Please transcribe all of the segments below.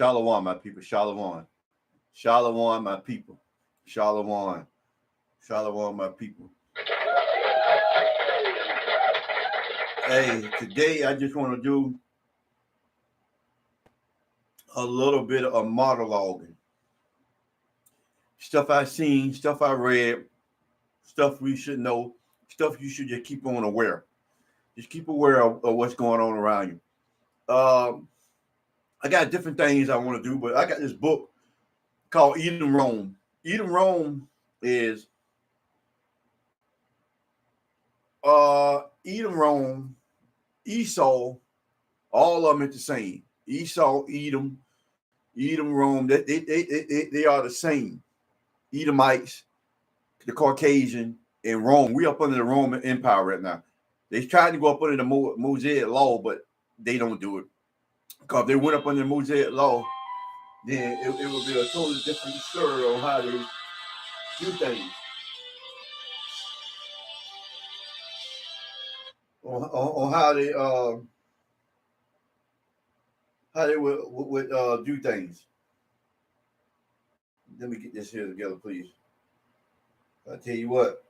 Shalom, my people. Shalom. Shalom, my people. Shalom. Shalom, my people. Hey, today I just want to do a little bit of monologuing. Stuff I seen, stuff I read, stuff we should know, stuff you should just keep on aware. Just keep aware of what's going on around you. I got different things I want to do, but I got this book called Edom Rome. Edom Rome is Edom Rome, Esau, all of them are the same. Esau, Edom, Rome, they are the same. Edomites, the Caucasian, and Rome. We up under the Roman Empire right now. They tried to go up under the Mosaic law, but they don't do it. Because if they went up under the Mosaic law, then it would be a totally different story on how they do things. On how they would do things. Let me get this here together, please. I tell you what,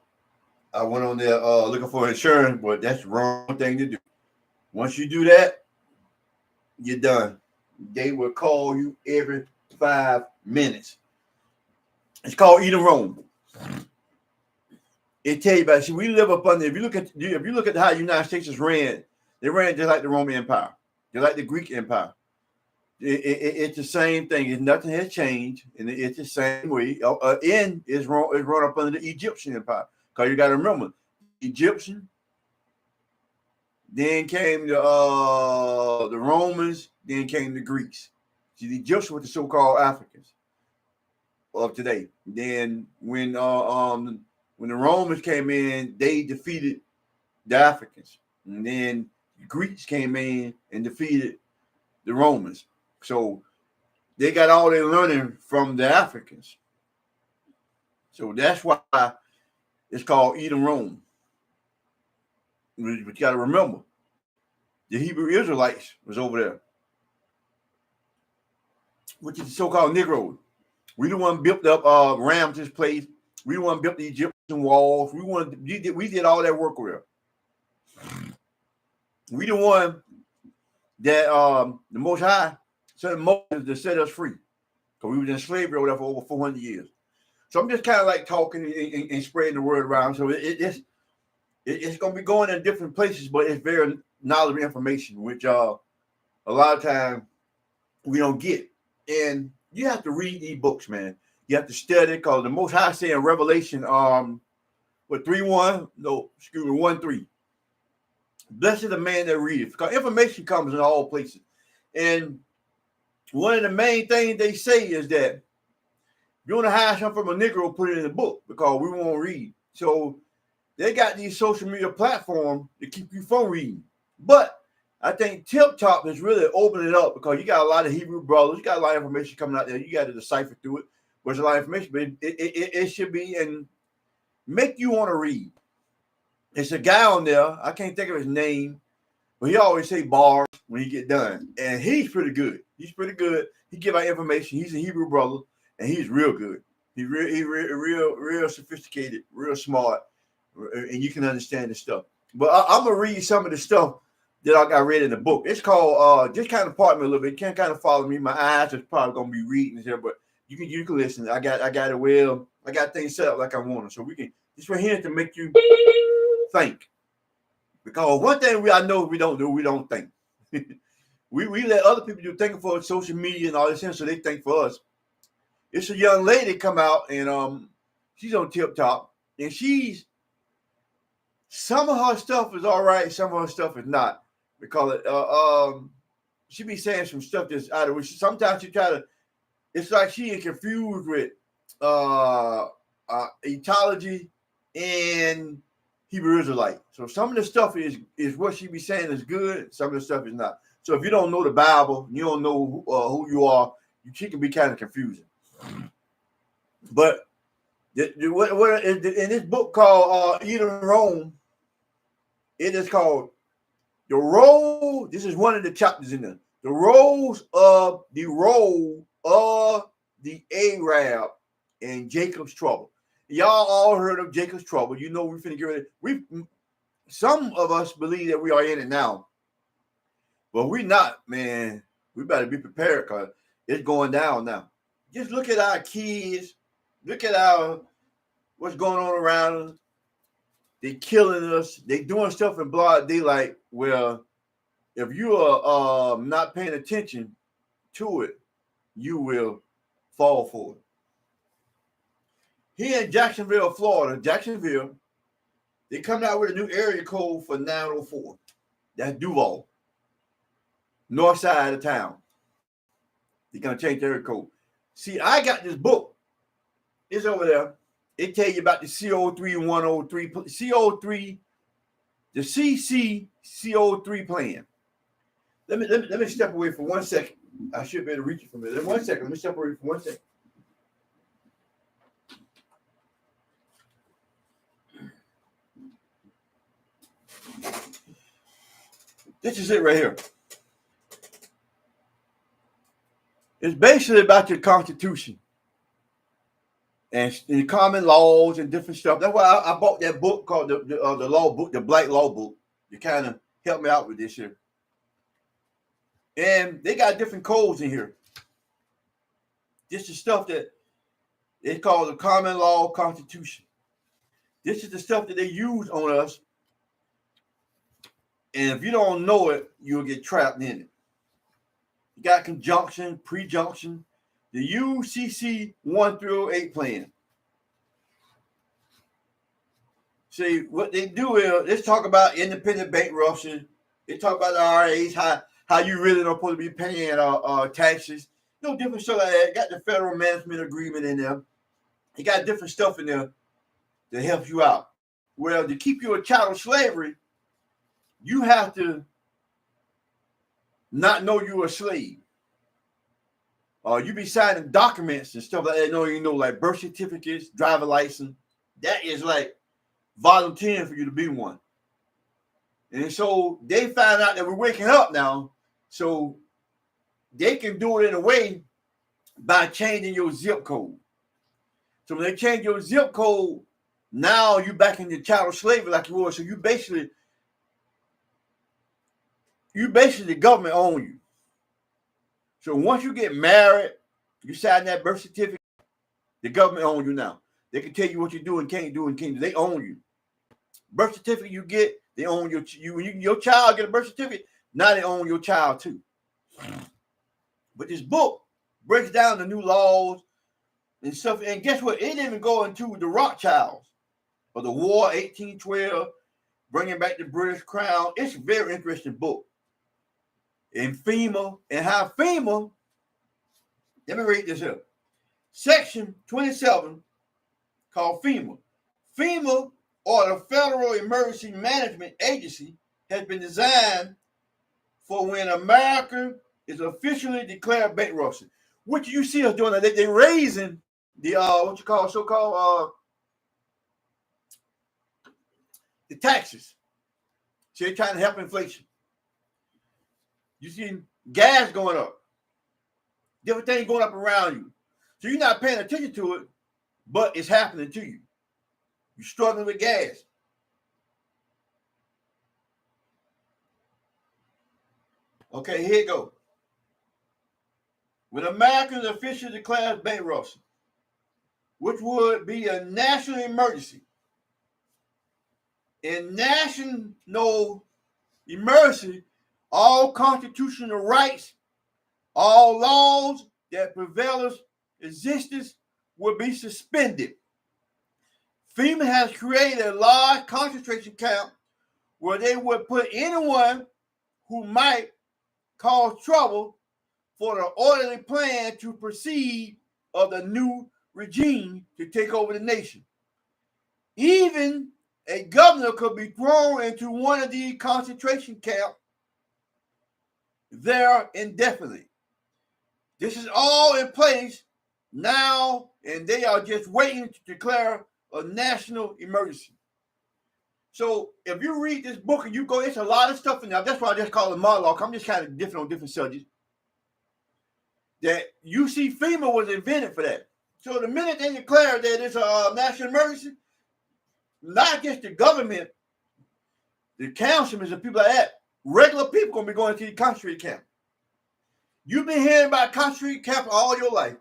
I went on there looking for insurance, but that's the wrong thing to do. Once you do that, you're done. They will call you every 5 minutes. It's called Edom Rome. It tell you about. See, we live up under. If you look at how the United States is ran, they ran just like the Roman Empire, just like the Greek Empire. It's the same thing. Nothing has changed, and it's the same way. N is run up under the Egyptian Empire. Because you got to remember, Egyptian. Then came the Romans. Then came the Greeks. See, the Egyptians were the so-called Africans of today. Then when the Romans came in, they defeated the Africans, and then the Greeks came in and defeated the Romans. So they got all their learning from the Africans. So that's why it's called Edom Rome. But you got to remember, the Hebrew Israelites was over there, which is the so-called Negroes. We the one built up Ramses' place. We the one built the Egyptian walls. We did all that work with her. We the one that the Most High sent Moses to set us free, because we was in slavery over there for over 400 years. So I'm just kind of like talking and spreading the word around. So it's going to be going in different places, but it's very knowledgeable information, which a lot of times we don't get. And you have to read these books, man. You have to study, because the Most High say in Revelation, 1:3. Blessed is the man that readeth, because information comes in all places. And one of the main things they say is that if you want to hide something from a Negro, put it in the book, because we won't read. So they got these social media platforms to keep you from reading. But I think Tip Top has really opened it up, because you got a lot of Hebrew brothers. You got a lot of information coming out there. You got to decipher through it. There's a lot of information, but it should be and make you want to read. It's a guy on there. I can't think of his name, but he always say bars when he get done. And he's pretty good. He's pretty good. He give out information. He's a Hebrew brother, and he's real good. He's real sophisticated, real smart, and you can understand the stuff. But I'm going to read some of the stuff that I got read in the book. It's called, just kind of pardon me a little bit. You can't kind of follow me. My eyes are probably going to be reading here, but you can listen. I got it well. I got things set up like I want them. So we can, it's right here to make you think. Because one thing I know we don't do, we don't think. we let other people do thinking for social media and all this, so they think for us. It's a young lady come out, and she's on Tip Top, and some of her stuff is all right, some of her stuff is not. Because she be saying some stuff that's out of which sometimes she try to, it's like she is confused with ethology and Hebrew Israelite. So some of the stuff is what she be saying is good, some of the stuff is not. So if you don't know the Bible, you don't know who you are, she can be kind of confusing. But what in this book called Edom Rome, it is called The Road. This is one of the chapters in there. The role of the Arab in Jacob's trouble. Y'all all heard of Jacob's trouble. You know we're finna get ready. Some of us believe that we are in it now, but we're not, man. We better be prepared because it's going down now. Just look at our kids. Look at what's going on around us. They killing us. They doing stuff in broad daylight. Well, if you are not paying attention to it, you will fall for it. Here in Jacksonville, Florida, they come out with a new area code for 904. That's DUVAL. North side of town. They're going to change the area code. See, I got this book. It's over there. It tell you about the CO3 103, CO3, the CCCO3 plan. Let me step away for 1 second. I should be able to reach it from there. 1 second. Let me step away for 1 second. This is it right here. It's basically about your Constitution and the common laws and different stuff. That's why I bought that book called the law book, the Black Law Book, to kind of help me out with this here. And they got different codes in here. This is stuff that they call the common law Constitution. This is the stuff that they use on us. And if you don't know it, you'll get trapped in it. You got conjunction, prejunction, the UCC 1-8 plan. See, what they do is, let's talk about independent bankruptcy. They talk about the RAs, how you really don't supposed to be paying taxes. Different stuff like that. Got the federal management agreement in there. They got different stuff in there that helps you out. Well, to keep you a chattel slavery, you have to not know you're a slave. You be signing documents and stuff like that. Like birth certificates, driver license. That is like volunteering for you to be one. And so they find out that we're waking up now. So they can do it in a way by changing your zip code. So when they change your zip code, now you back in your chattel slavery like you were. So you basically the government own you. So once you get married, you sign that birth certificate, the government owns you now. They can tell you what you do and can't do and can't do. They own you. Birth certificate you get, they own your child get a birth certificate, now they own your child too. But this book breaks down the new laws and stuff. And guess what? It didn't even go into the Rothschilds or the War 1812, bringing back the British Crown. It's a very interesting book. And FEMA, and how FEMA, let me read this here. Section 27, called FEMA. FEMA, or the Federal Emergency Management Agency, has been designed for when America is officially declared bankruptcy. What you see us doing, they're raising the the taxes. So they're trying to help inflation. You see gas going up. Different things going up around you. So you're not paying attention to it, but it's happening to you. You're struggling with gas. Okay, here you go. When Americans officially declare bankruptcy, which would be a national emergency. In national emergency, all constitutional rights, all laws that prevail existence will be suspended. FEMA has created a large concentration camp where they would put anyone who might cause trouble for the orderly plan to proceed of the new regime to take over the nation. Even a governor could be thrown into one of these concentration camps there indefinitely. This is all in place now, and they are just waiting to declare a national emergency. So if you read this book and you go, it's a lot of stuff in there. That's why I just call it monologue. I'm just kind of different on different subjects. that FEMA was invented for that. So the minute they declare that it's a national emergency, not just the government, the councilmen and people like that, regular people gonna be going to the concentrated camp. You've been hearing about concentrated camp all your life,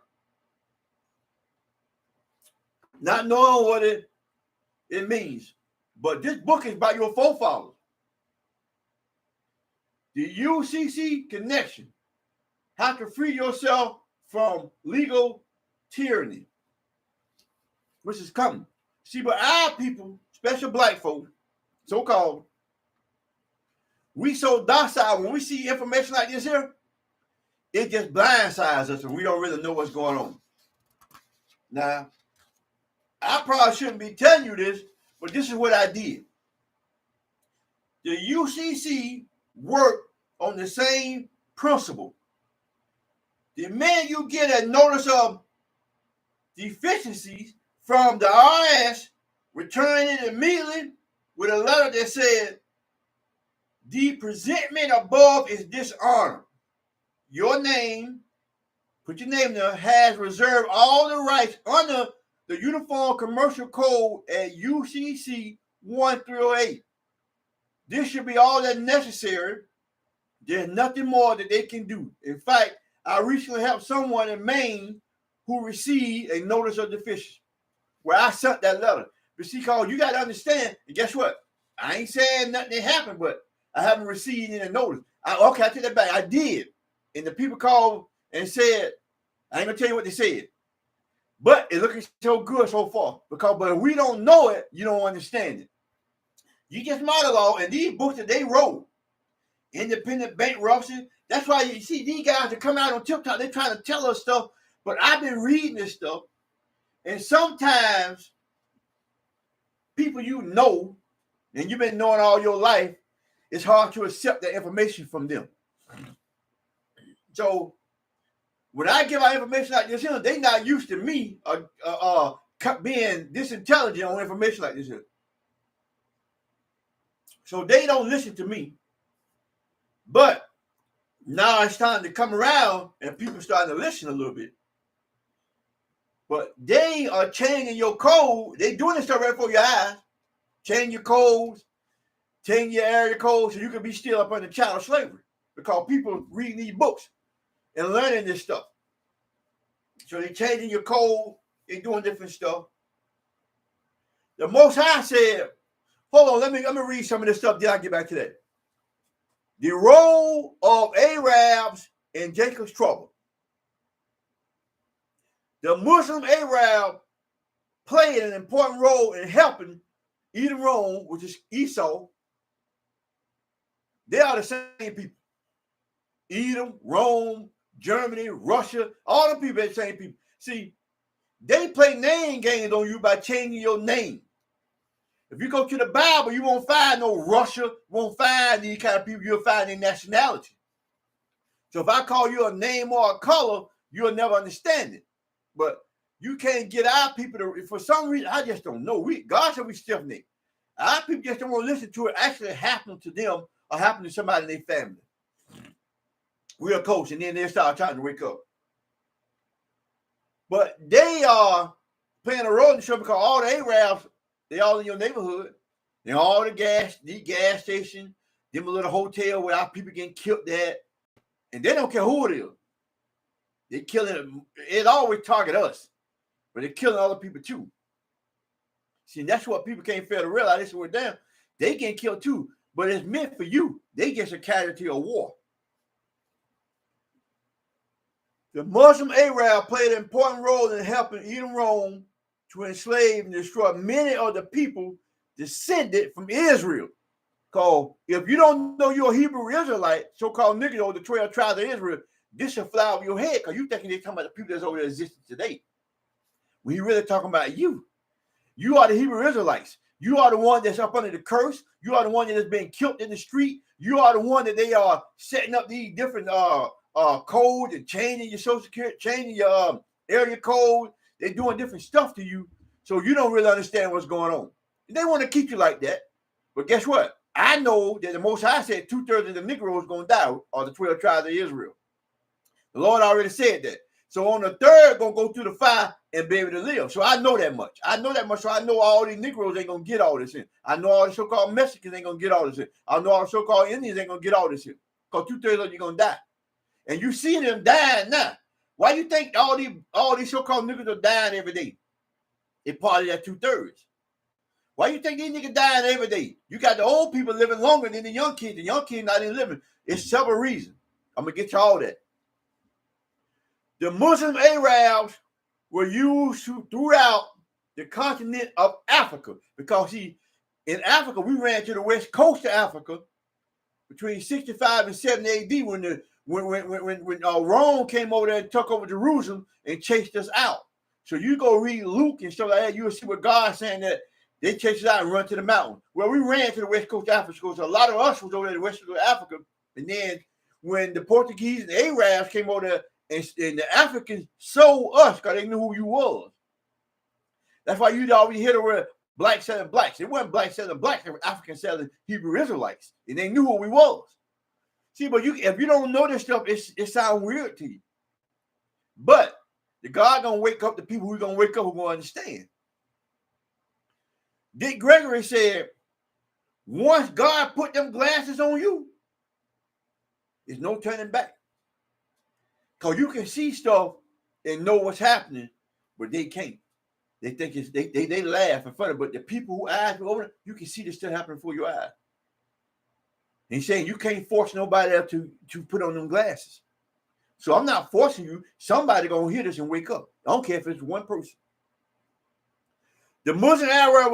not knowing what it means. But this book is about your forefathers. The UCC connection. How to free yourself from legal tyranny, which is coming. See, but our people, special black folk, so-called, we so docile when we see information like this here, it just blindsides us and we don't really know what's going on. Now, I probably shouldn't be telling you this, but this is what I did. The UCC worked on the same principle. The minute you get a notice of deficiencies from the IRS, return it immediately with a letter that said, the presentment above is dishonored. Your name, put your name there, has reserved all the rights under the Uniform Commercial Code at UCC 1308. This should be all that necessary. There's nothing more that they can do. In fact, I recently helped someone in Maine who received a notice of deficiency where I sent that letter. But see, Carl, you got to understand, and guess what? I ain't saying nothing happened, but I haven't received any notice. I take that back. I did. And the people called and said, I ain't going to tell you what they said. But it's looking so good so far. But if we don't know it, you don't understand it. You just monologue, and these books that they wrote, independent bankruptcy, that's why you see these guys that come out on TikTok, they're trying to tell us stuff, but I've been reading this stuff, and sometimes people you know, and you've been knowing all your life, it's hard to accept that information from them. So when I give out information like this, they're not used to me being this intelligent on information like this here. So they don't listen to me. But now it's time to come around and people starting to listen a little bit. But they are changing your code. They doing this stuff right before your eyes. Change your codes, change your area code so you can be still up under child slavery. Because people reading these books and learning this stuff. So they're changing your code, they're doing different stuff. The Most High said, hold on, let me read some of this stuff, then I'll get back to that. The role of Arabs in Jacob's trouble. The Muslim Arab played an important role in helping Edom, Rome, which is Esau. They are the same people. Edom, Rome, Germany, Russia, all the people are the same people. See, they play name games on you by changing your name. If you go to the Bible, you won't find no Russia, you won't find these kind of people, you'll find their nationality. So if I call you a name or a color, you'll never understand it. But you can't get our people to, for some reason, I just don't know. God said we stiff-necked. Our people just don't want to listen to it actually happen to them or happen to somebody in their family. Real close, and then they start trying to wake up. But they are playing a role in the show because all the Arabs, they all in your neighborhood. They all the gas station, them a little hotel where our people getting killed at. And they don't care who it is. They killing it always target us. But they're killing other people too. See, that's what people can't fail to realize. This is where damn, they getting killed too. But it's meant for you. They just a casualty of war. The Muslim Arab played an important role in helping Edom, Rome to enslave and destroy many of the people descended from Israel. Because if you don't know you're a Hebrew Israelite, so-called niggas over the 12 tribes of Israel, this should fly over your head because you thinking they're talking about the people that's over there existing today. When he really talking about you. You are the Hebrew Israelites. You are the one that's up under the curse. You are the one that is being killed in the street. You are the one that they are setting up these different codes and changing your social security, changing your area code. They're doing different stuff to you. So you don't really understand what's going on. And they want to keep you like that. But guess what? I know that the Most High said 2/3 of the Negroes going to die, or the 12 tribes of Israel. The Lord already said that. So on the third, gonna go through the fire and be able to live. So I know that much. I know that much. So I know all these Negroes ain't gonna get all this in. I know all the so-called Mexicans ain't gonna get all this in. I know all the so-called Indians ain't gonna get all this in. Because 2/3 of you gonna die. And you see them dying now. Why you think all these so-called niggas are dying every day? It's part of that 2/3. Why you think these niggas dying every day? You got the old people living longer than the young kids. The young kids not even living. It's several reasons. I'm gonna get you all that. The Muslim Arabs were used throughout the continent of Africa because in Africa we ran to the west coast of Africa between 65 and 70 AD when Rome came over there and took over Jerusalem and chased us out. So you go read Luke and stuff like that, you'll see what God's saying that they chased us out and run to the mountain. Well, we ran to the west coast of Africa, so a lot of us was over there in the west coast of Africa. And then when the Portuguese and the Arabs came over there and the Africans sold us because they knew who you was. That's why you'd always hear the word black selling blacks. It wasn't black selling blacks, it was African selling Hebrew Israelites. And they knew who we was. See, but if you don't know this stuff, it sounds weird to you. But the God gonna wake up the people who gonna wake up who gonna understand. Dick Gregory said, once God put them glasses on you, there's no turning back. Because you can see stuff and know what's happening, but they can't. They think it's they laugh in front of it, but the people who eyes are over, you can see this stuff happening before your eyes. And he's saying you can't force nobody else to put on them glasses. So I'm not forcing you. Somebody gonna hear this and wake up. I don't care if it's one person. The Muslim Arabs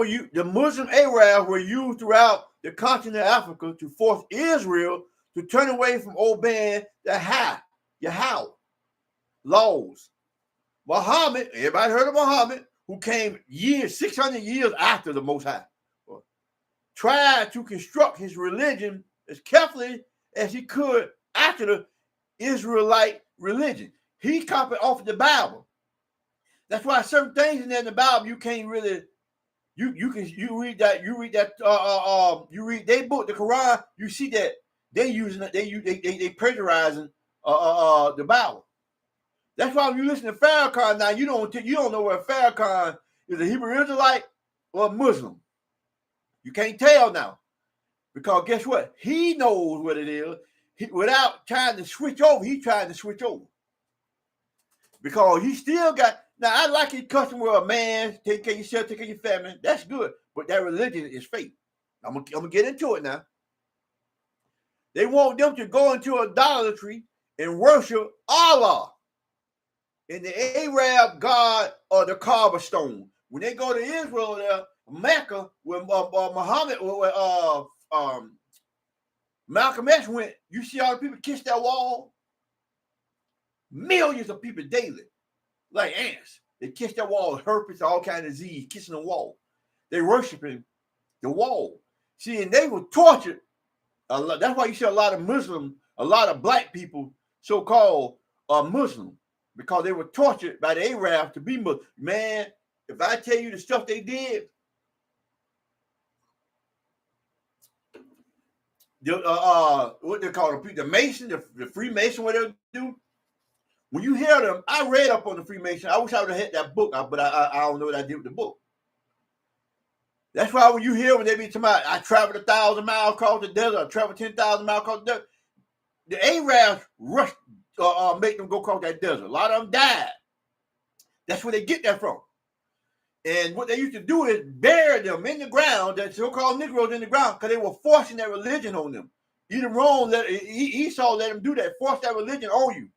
were used throughout the continent of Africa to force Israel to turn away from obeying the Yahqua laws. Muhammad, everybody heard of Muhammad, who came 600 years after the Most High, tried to construct his religion as carefully as he could after the Israelite religion. He copied off the Bible. That's why certain things in there in the Bible you can't really you read their book, the Quran, you see that they plagiarizing the Bible. That's why when you listen to Farrakhan now, you don't know whether Farrakhan is a Hebrew Israelite or a Muslim. You can't tell now. Because guess what? He knows what it is. Without trying to switch over, he's trying to switch over. Because he still got, now I like his custom where a man, take care of yourself, take care of your family. That's good. But that religion is fake. I'm gonna get into it now. They want them to go into idolatry and worship Allah in the Arab god or the Kaaba stone. When they go to Israel, there, Mecca, where Muhammad, Malcolm X went, you see all the people kiss that wall? Millions of people daily, like ants. They kiss that wall, herpes, all kind of disease, kissing the wall. They worshiping the wall. See, and they were tortured. That's why you see a lot of Muslims, a lot of black people, so-called Muslim, because they were tortured by the Arabs to be Muslim. Man, if I tell you the stuff they did, what they call the Mason, the Freemason, whatever they do. When you hear them, I read up on the Freemason. I wish I would have had that book, but I don't know what I did with the book. That's why when you hear when they be talking about, I traveled 1,000 miles across the desert, I traveled 10,000 miles across the desert. The Arabs rushed, make them go across that desert. A lot of them died. That's where they get that from. And what they used to do is bury them in the ground, that so-called Negroes in the ground, because they were forcing that religion on them. Either wrong, Esau let them do that, force that religion on you.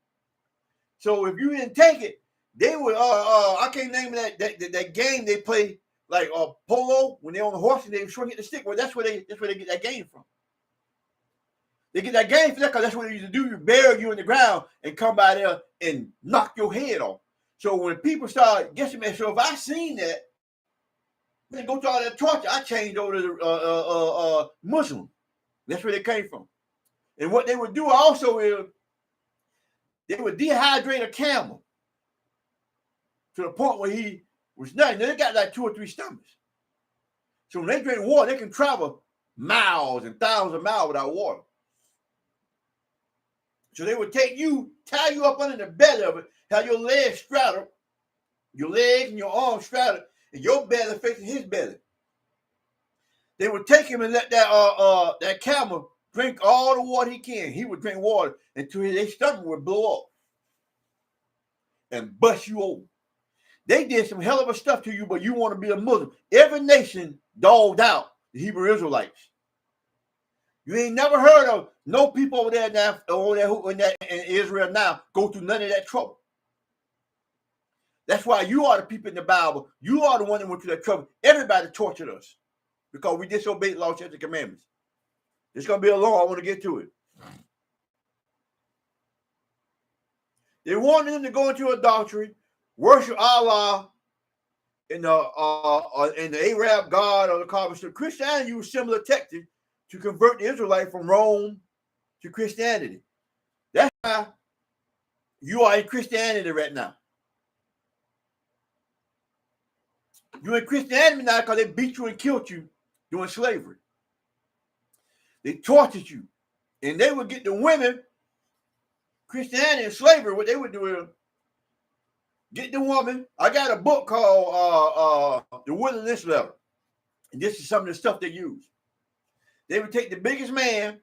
So if you didn't take it, they would, I can't name that game they play, like polo, when they're on the horse and they swing at the stick. Well, that's where they get that game from. They get that game from that because that's what they used to do. You bury you in the ground and come by there and knock your head off. So when people start guessing, man, so if I seen that, then go to all that torture, I changed over to the Muslim. That's where they came from. And what they would do also is they would dehydrate a camel to the point where he was nothing. They got like 2 or 3 stomachs. So when they drink water, they can travel miles and thousands of miles without water. So they would take you, tie you up under the belly of it, have your legs straddled, your legs and your arms straddled, and your belly facing his belly. They would take him and let that camel drink all the water he can. He would drink water until his stomach would blow up and bust you over. They did some hell of a stuff to you, but you want to be a Muslim. Every nation dogged out the Hebrew Israelites. You ain't never heard of no people over there now, in Israel now, go through none of that trouble. That's why you are the people in the Bible. You are the one that went through that trouble. Everybody tortured us because we disobeyed the law, statutes, and commandments. It's going to be a long. I want to get to it. They wanted them to go into adultery, worship Allah in the Arab God or the Kaaba. So Christianity used similar tactics to convert the Israelite from Rome to Christianity. That's why you are in Christianity right now. You're in Christianity now because they beat you and killed you during slavery. They tortured you. And they would get the women, Christianity and slavery, what they would do is get the woman. I got a book called The Wilderness Letter. And this is some of the stuff they use. They would take the biggest man,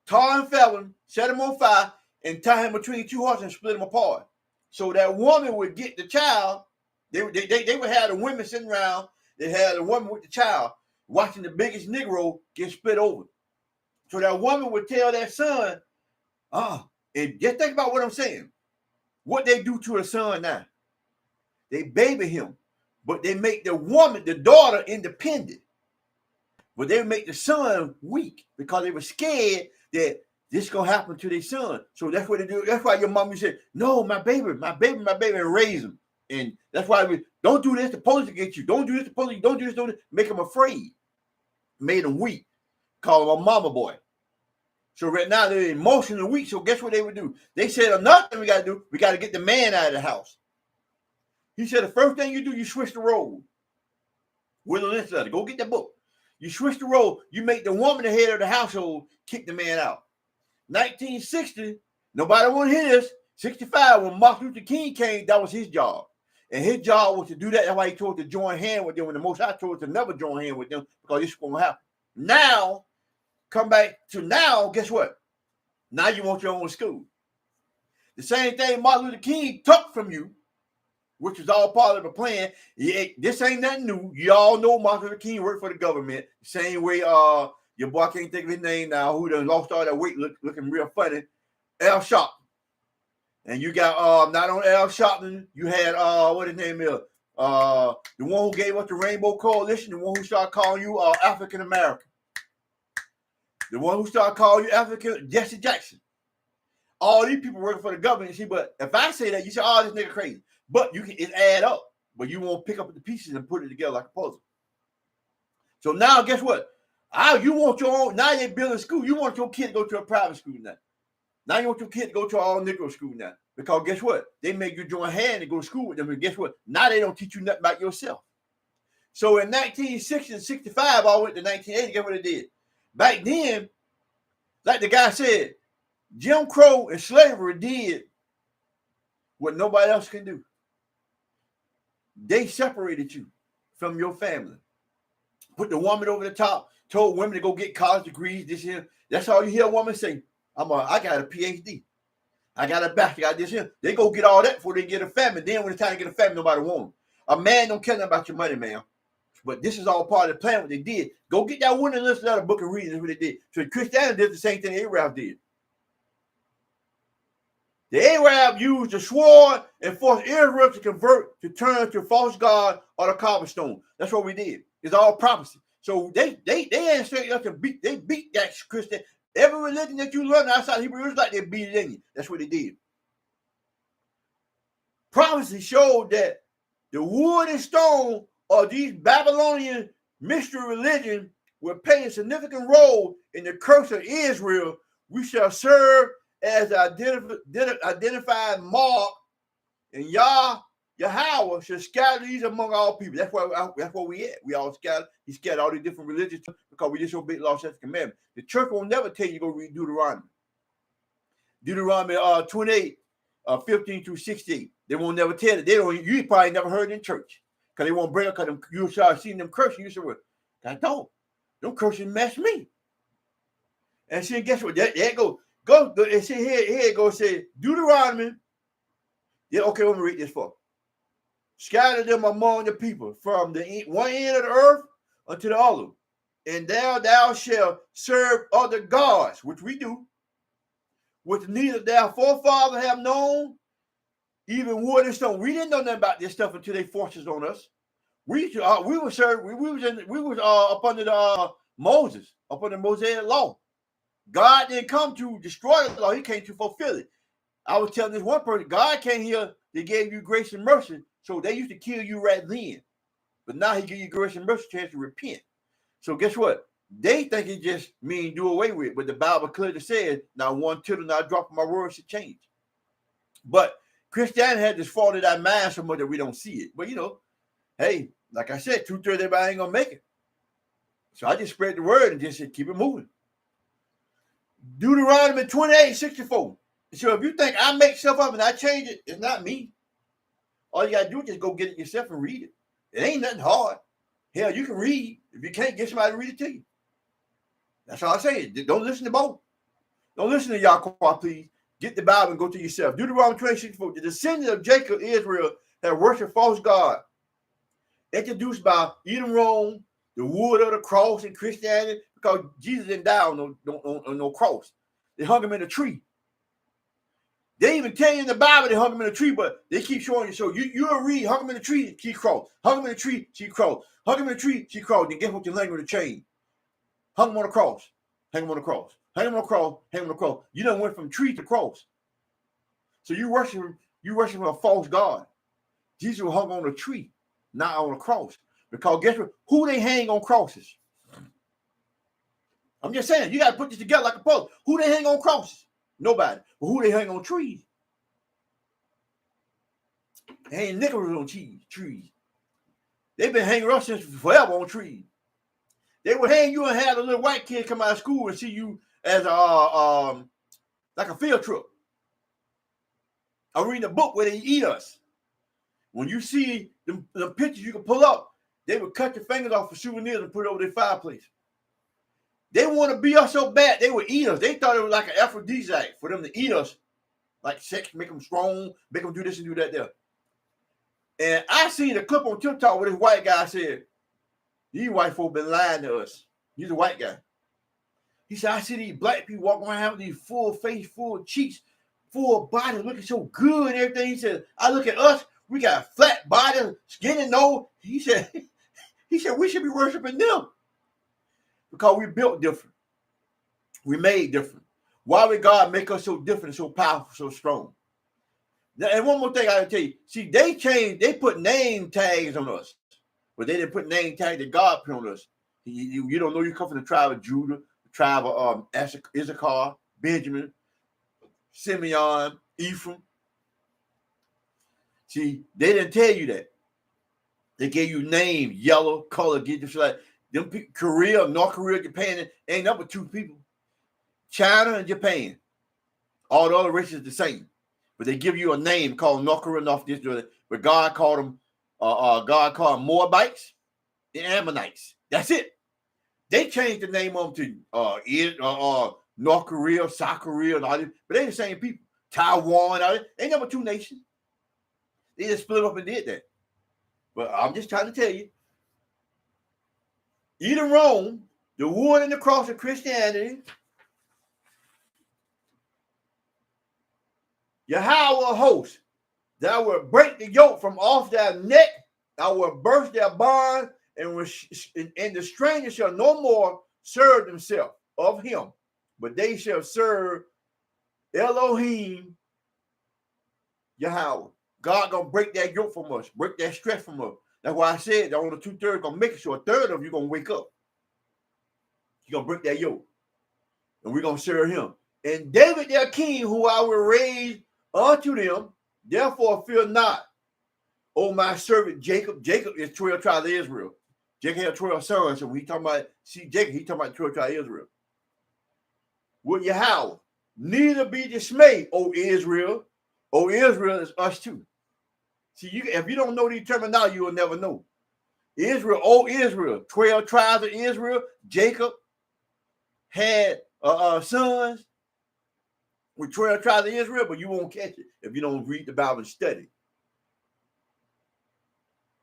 tar and felon, set him on fire, and tie him between two horses and split him apart. So that woman would get the child. They would have the women sitting around. They had the woman with the child watching the biggest Negro get split over. So that woman would tell that son, and just think about what I'm saying. What they do to a son now. They baby him, but they make the woman, the daughter, independent. But they would make the son weak because they were scared that this is going to happen to their son. So that's what they do. That's why your mom said, no, my baby, and raise him. And that's why we don't do this, the police will get you. Don't do this, the police, don't do this, don't do this. Make them afraid. Made them weak. Call them a mama boy. So right now they're emotionally weak. So guess what they would do? They said another thing we got to do, we got to get the man out of the house. He said the first thing you do, you switch the role. Wilderness Letter. Go get that book. You switch the role. You make the woman the head of the household, kick the man out. 1960, nobody want to hear this. 65, when Martin Luther King came, that was his job. And his job was to do that. That's why he told to join hand with them. When the Most High told to never join hand with them because this is going to happen. Now, come back to now, guess what? Now you want your own school. The same thing Martin Luther King took from you, which was all part of the plan. This ain't nothing new. You all know Martin Luther King worked for the government. The same way your boy, I can't think of his name now, who done lost all that weight looking real funny, Al Sharpton. And you got not on Al Sharpton, you had what his name is, the one who gave us the Rainbow Coalition, the one who started calling you African American, the one who started calling you African, Jesse Jackson. All these people working for the government. See, but if I say that, you say, "Oh, this nigga crazy." But it add up. But you won't pick up the pieces and put it together like a puzzle. So now, guess what? You want your own. Now they're building school. You want your kid to go to a private school now. Now you want your kid to go to an all-Negro school now. Because guess what? They make you join hand and go to school with them. And guess what? Now they don't teach you nothing about yourself. So in 1960 and 65, all went to 1980. Guess what they did? Back then, like the guy said, Jim Crow and slavery did what nobody else can do. They separated you from your family. Put the woman over the top, told women to go get college degrees, this here. That's all you hear a woman say. I got a PhD. I got a bachelor, I got this here. They go get all that before they get a family. Then when it's time to get a family, nobody want them. A man don't care nothing about your money, man. But this is all part of the plan, what they did. Go get that one and listen to the book and read. That's what they did. So Christianity did the same thing the Arab did. The Arab used the sword and forced Israel to convert, to turn to false god or the cobblestone. That's what we did. It's all prophecy. So they ain't straight up to beat. They beat that Christian. Every religion that you learn outside Hebrew is like they beat it in you. That's what they did. Prophecy showed that the wood and stone of these Babylonian mystery religion will play a significant role in the curse of Israel. We shall serve as identified mark, and Yahqua shall scatter these among all people. That's where we at. We all scattered. He scattered all these different religions because we disobeyed law, statutes, and commandments. The church will never tell you to go read Deuteronomy. Deuteronomy 28, 15 through 68. They won't never tell it. They don't. You probably never heard it in church because they won't bring it. Because you start seeing them cursing. You say, "Well, I don't. Them cursing mess me." And see, guess what? There go. And see here it goes. Say Deuteronomy. Yeah, okay. Let me read this for. Scatter them among the people from the one end of the earth unto the other, and thou shalt serve other gods, which we do, which neither their forefathers have known, even wood and stone. We didn't know nothing about this stuff until they forced it on us. We were served. We was up under the Moses, up under the Mosaic law. God didn't come to destroy the law; He came to fulfill it. I was telling this one person, God came here. They gave you grace and mercy, so they used to kill you right then. But now He give you grace and mercy, chance to repent. So guess what? They think it just means do away with it, but the Bible clearly says, "Now one tittle, not drop of my words should change." But Christianity had this fault in our mind so much that we don't see it. But hey, like I said, 2/3 everybody ain't gonna make it. So I just spread the word and just said, keep it moving. Deuteronomy 28:64. So if you think I make stuff up and I change it, it's not me. All you gotta do is just go get it yourself and read it. It ain't nothing hard. Hell, you can read. If you can't, get somebody to read it to you. That's all I say. Don't listen to both. Don't listen to Yahqua, please. Get the Bible and go to yourself. Deuteronomy 28:64. The descendants of Jacob, Israel, have worshipped false God, introduced by Edom, Rome, the wood of the cross in Christianity, because Jesus didn't die on no cross. They hung him in a tree. They even tell you in the Bible they hung him in a tree, but they keep showing you. So you'll read, hung him in a tree, she crossed. Hung him in a tree, she crossed. Hung him in a tree, she crossed. Then guess what? You're laying with a chain. Hung him on a cross. Hang him on a cross. Hang him on a cross. Hang him on a cross. You done went from tree to cross. So you worship a false God. Jesus was hung on a tree, not on a cross. Because guess what? Who they hang on crosses? I'm just saying, you got to put this together like a puzzle. Who they hang on crosses? Nobody. But who they hang on trees? They hang nickels on trees. They've been hanging us since forever on trees. They would hang you and have a little white kid come out of school and see you as like a field trip. I'm reading a book where they eat us. When you see the pictures you can pull up, they would cut your fingers off for souvenirs and put it over their fireplace. They want to be us so bad, they would eat us. They thought it was like an aphrodisiac for them to eat us. Like sex, make them strong, make them do this and do that there. And I seen a clip on TikTok where this white guy said, these white folk been lying to us. He's a white guy. He said, I see these black people walking around with these full face, full cheeks, full body, looking so good and everything. He said, I look at us, we got flat body, skinny nose. He said, we should be worshiping them. Because we built different. We made different. Why would God make us so different, so powerful, so strong? And one more thing I gotta tell you. See, they put name tags on us. But they didn't put name tags that God put on us. You don't know you come from the tribe of Judah, the tribe of Issachar, Benjamin, Simeon, Ephraim. See, they didn't tell you that. They gave you names, yellow, color, get this like them Korea, North Korea, Japan, ain't number two people. China and Japan. All the other races are the same. But they give you a name called North Korea, North this, but God called them Moabites and Ammonites. That's it. They changed the name of them to North Korea, South Korea, and all this, but they the same people. Taiwan, all this. Ain't number two nation. They just split up and did that. But I'm just trying to tell you, Edom, Rome, the wood and the cross of Christianity, Yahweh host, that I will break the yoke from off their neck, I will burst their bond, and the stranger shall no more serve themselves of him, but they shall serve Elohim Yahweh. God gonna break that yoke from us, break that stress from us. That's why I said that only 2/3 gonna make it, so 1/3 of you gonna wake up. He's gonna break that yoke, and we're gonna serve him. And David their king, who I will raise unto them, therefore fear not, O my servant Jacob. Jacob is 12 tribes of Israel. Jacob had 12 sons, so when he talking about Jacob, he talking about 12 tribes of Israel. With Yahweh, Neither be dismayed, O Israel. O Israel is us too. See, if you don't know the terminology, you will never know. Israel, O Israel, 12 tribes of Israel. Jacob had sons with 12 tribes of Israel, but you won't catch it if you don't read the Bible and study.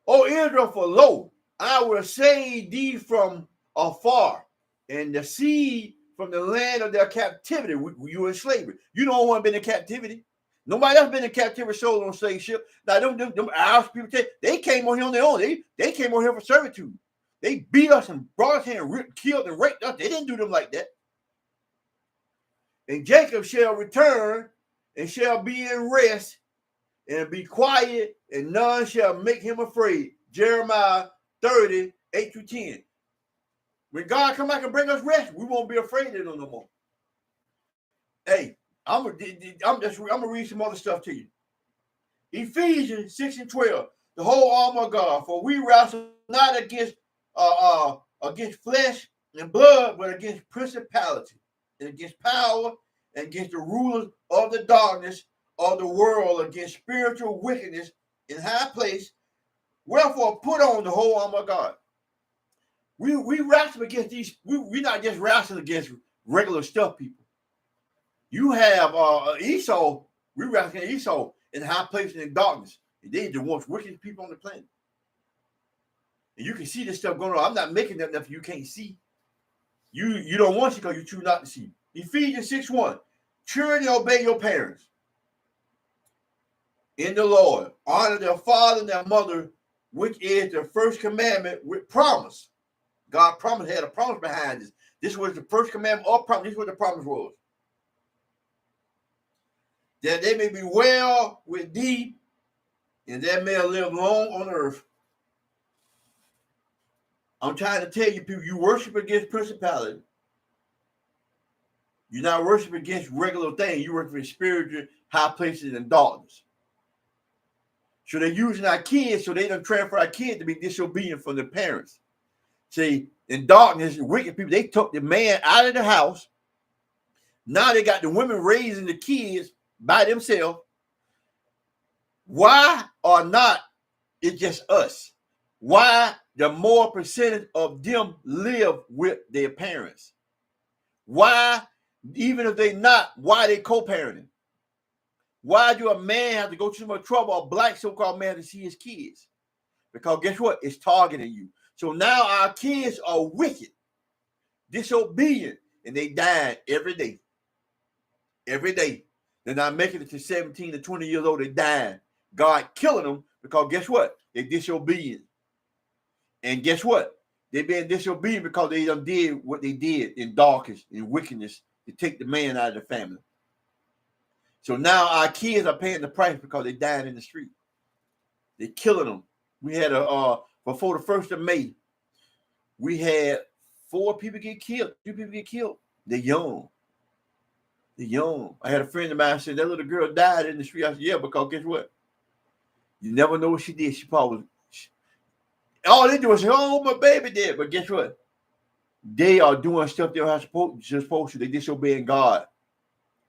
O Israel, for lo, I will save thee from afar, and the seed from the land of their captivity. You were in slavery. You don't want to be in captivity. Nobody else been in captivity, sold on a slave ship. Now, them Irish people, they came on here on their own. They came on here for servitude. They beat us and brought us here and killed and raped us. They didn't do them like that. And Jacob shall return and shall be in rest and be quiet, and none shall make him afraid. Jeremiah 30, 8-10. When God come back and bring us rest, we won't be afraid of them no more. Hey, I'm gonna read some other stuff to you. Ephesians 6 and 12. The whole armor of God, for we wrestle not against flesh and blood, but against principality and against power and against the rulers of the darkness of the world, against spiritual wickedness in high place. Wherefore, put on the whole armor of God. We wrestle against these. We're not just wrestling against regular stuff, people. You have Esau. We wrestle against Esau in high places in darkness. And they're the most wicked people on the planet. And you can see this stuff going on. I'm not making that enough you can't see. You don't want to because you choose not to see. Ephesians 6:1. Children, obey your parents in the Lord. Honor their father and their mother, which is the first commandment with promise. God promised, had a promise behind this. This was the first commandment or promise. This is what the promise was. That they may be well with thee, and that may live long on earth. I'm trying to tell you, people, you worship against principality. You're not worshiping against regular things. You worship in spiritual high places and darkness. So they're using our kids so they don't transfer our kids to be disobedient from their parents. See, in darkness, wicked people, they took the man out of the house. Now they got the women raising the kids by themselves. Why or not, it's just us. Why the more percentage of them live with their parents? Why, even if they not, why they co-parenting? Why do a man have to go through so much trouble, a black so-called man, to see his kids? Because guess what? It's targeting you. So now our kids are wicked, disobedient, and they die every day. Every day. They're not making it to 17 to 20 years old. They die. God killing them because guess what? They're disobedient. And guess what? They've been disobedient because they done did what they did in darkness, in wickedness, to take the man out of the family. So now our kids are paying the price because they died in the street. They're killing them. We had before the 1st of May, we had 4 people get killed. 2 people get killed. They're young. They're young. I had a friend of mine said that little girl died in the street. I said, yeah, because guess what? You never know what she did. She probably all they do is say, oh, my baby did. But guess what? They are doing stuff they're not supposed to. They're disobeying God.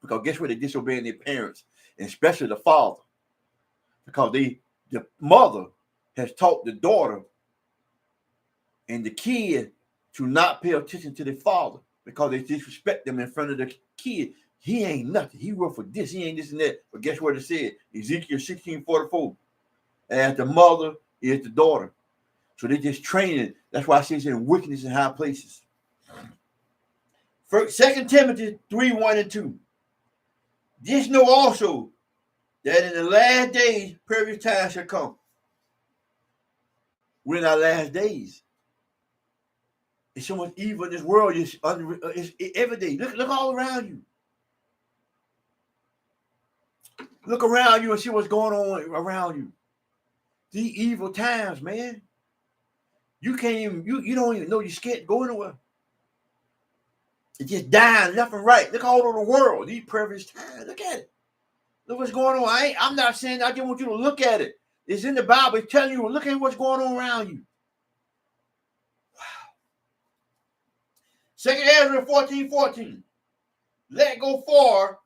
Because guess what? They're disobeying their parents, and especially the father. Because the mother has taught the daughter and the kid to not pay attention to their father because they disrespect them in front of the kid. He ain't nothing. He worked for this. He ain't this and that. But guess what it said? Ezekiel 16:44. As the mother is the daughter. So they just training. That's why I say it's in wickedness in high places. 2 Timothy 3:1-2. This know also that in the last days, perilous times shall come. We're in our last days. There's so much evil in this world. It's every day. Look all around you. Look around you and see what's going on around you. These evil times, man. You can't even, you don't even know you're scared to go anywhere. It's just dying left and right. Look all over the world. These perilous times. Look at it. Look what's going on. I'm not saying I just want you to look at it. It's in the Bible. It's telling you, look at what's going on around you. Wow. 2 Ezra 14:14. Let go far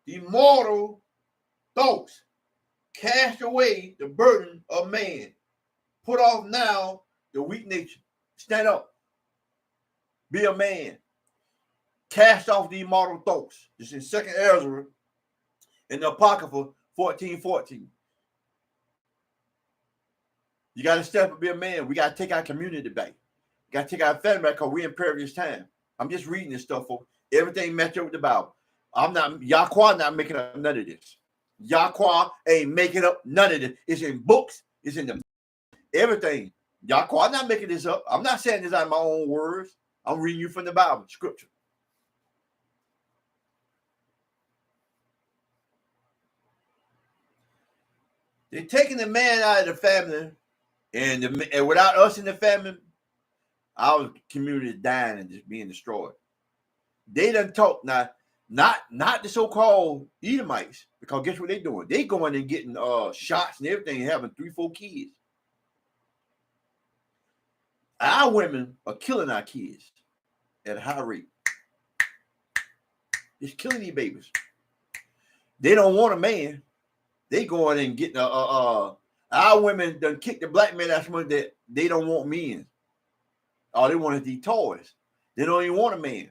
immortal thoughts. Cast away the burden of man. Put off now the weak nature. Stand up. Be a man. Cast off the immortal thoughts. This is 2nd Ezra in the Apocrypha 14:14. You got to step up and be a man. We got to take our community back. We got to take our family back because we're in perilous time. I'm just reading this stuff, folks. Everything matches up with the Bible. Yahqua not making up none of this. Yahqua ain't making up none of this. It's in books. It's in the everything. Yahqua not making this up. I'm not saying this out of my own words. I'm reading you from the Bible, scripture. They're taking the man out of the family, and without us in the family, our community is dying and just being destroyed. They done talk now, not the so-called Edomites, because guess what they doing? They going and getting shots and everything and having 3-4 kids. Our women are killing our kids at a high rate. It's killing these babies. They don't want a man. They going and getting our women done kick the black man out of that they don't want men. All they want is these toys. They don't even want a man.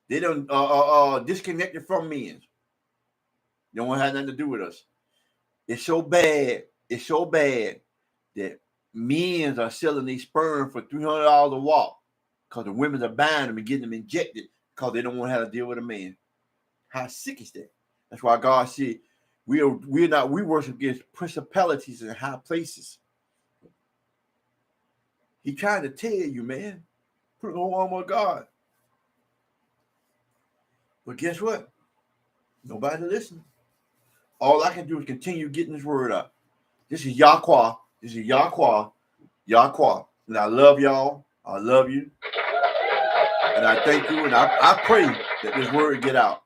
They don't disconnected from men. They don't want to have nothing to do with us. It's so bad. It's so bad that men are selling these sperm for $300 a walk because the women are buying them and getting them injected because they don't want to have to deal with a man. How sick is that? That's why God said we worship against principalities in high places. He trying to tell you, man, put on armor of God. But guess what? Nobody listening. All I can do is continue getting this word up. This is Yahqua. This is Yahqua. Yahqua. And I love y'all. I love you. And I thank you. And I pray that this word get out.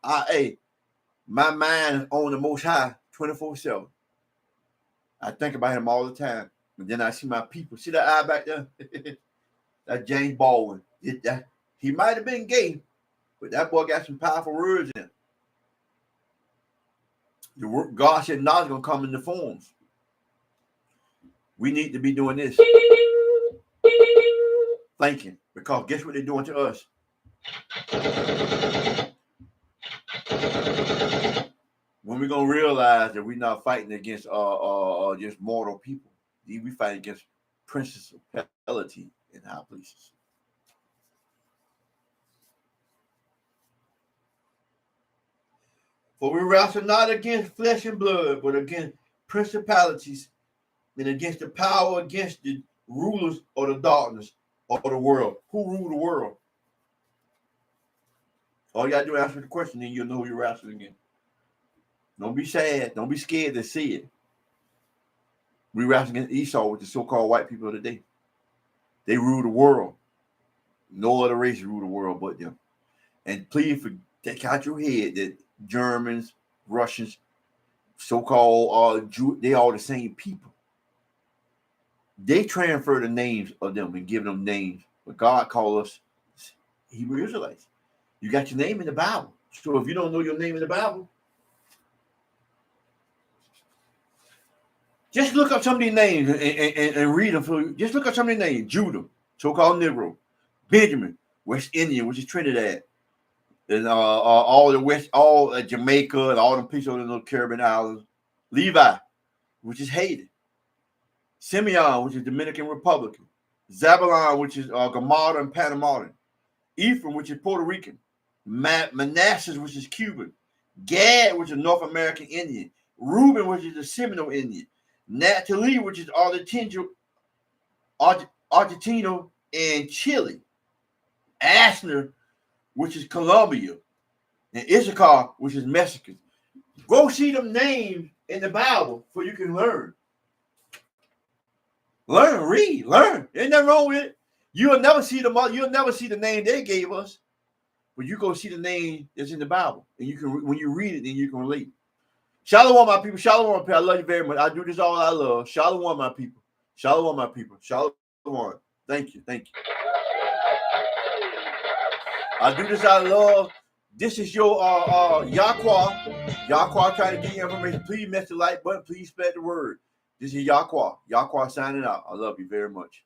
My mind is on the Most High 24/7. I think about him all the time. And then I see my people. See that eye back there? That's James Baldwin. He might have been gay, but that boy got some powerful words in it. God said knowledge going to come in the forms. We need to be doing this. Thinking. Because guess what they're doing to us? When we're going to realize that we're not fighting against just mortal people. We fight against principality in high places. For we wrestle not against flesh and blood, but against principalities and against the power, against the rulers of the darkness of the world. Who rule the world? All you got to do is answer the question, then you'll know who you're wrestling against. Don't be sad. Don't be scared to see it. We wrestle against Esau with the so-called white people of the day. They rule the world. No other race rule the world but them. And please take out your head that Germans, Russians, so-called Jew, they all the same people. They transfer the names of them and give them names. But God called us Hebrew Israelites. You got your name in the Bible. So if you don't know your name in the Bible, just look up some of these names and read them for you. Just look up some of these names. Judah, so-called Negro. Benjamin, West Indian, which is Trinidad. And all the West, all Jamaica and all the people in the Caribbean islands. Levi, which is Haiti. Simeon, which is Dominican Republic. Zabulon, which is Gomorrah and Panama. Ephraim, which is Puerto Rican. Manasseh, which is Cuban. Gad, which is North American Indian. Reuben, which is the Seminole Indian. Naphtali, which is Argentino and Chile. Asner, which is Colombia. And Issachar, which is Mexican. Go see them names in the Bible so you can learn. Learn, read, learn. Ain't nothing wrong with it. You'll never see the name they gave us, but you go see the name that's in the Bible. And you can, when you read it, then you can relate. Shalom, my people. Shalom, my people. I love you very much. I do this all I love. Shalom, my people. Shalom, my people. Shalom. Thank you. Thank you. I do this out of love. This is your Yahqua. Yahqua trying to get you information. Please press the like button. Please spread the word. This is Yahqua. Yahqua signing out. I love you very much.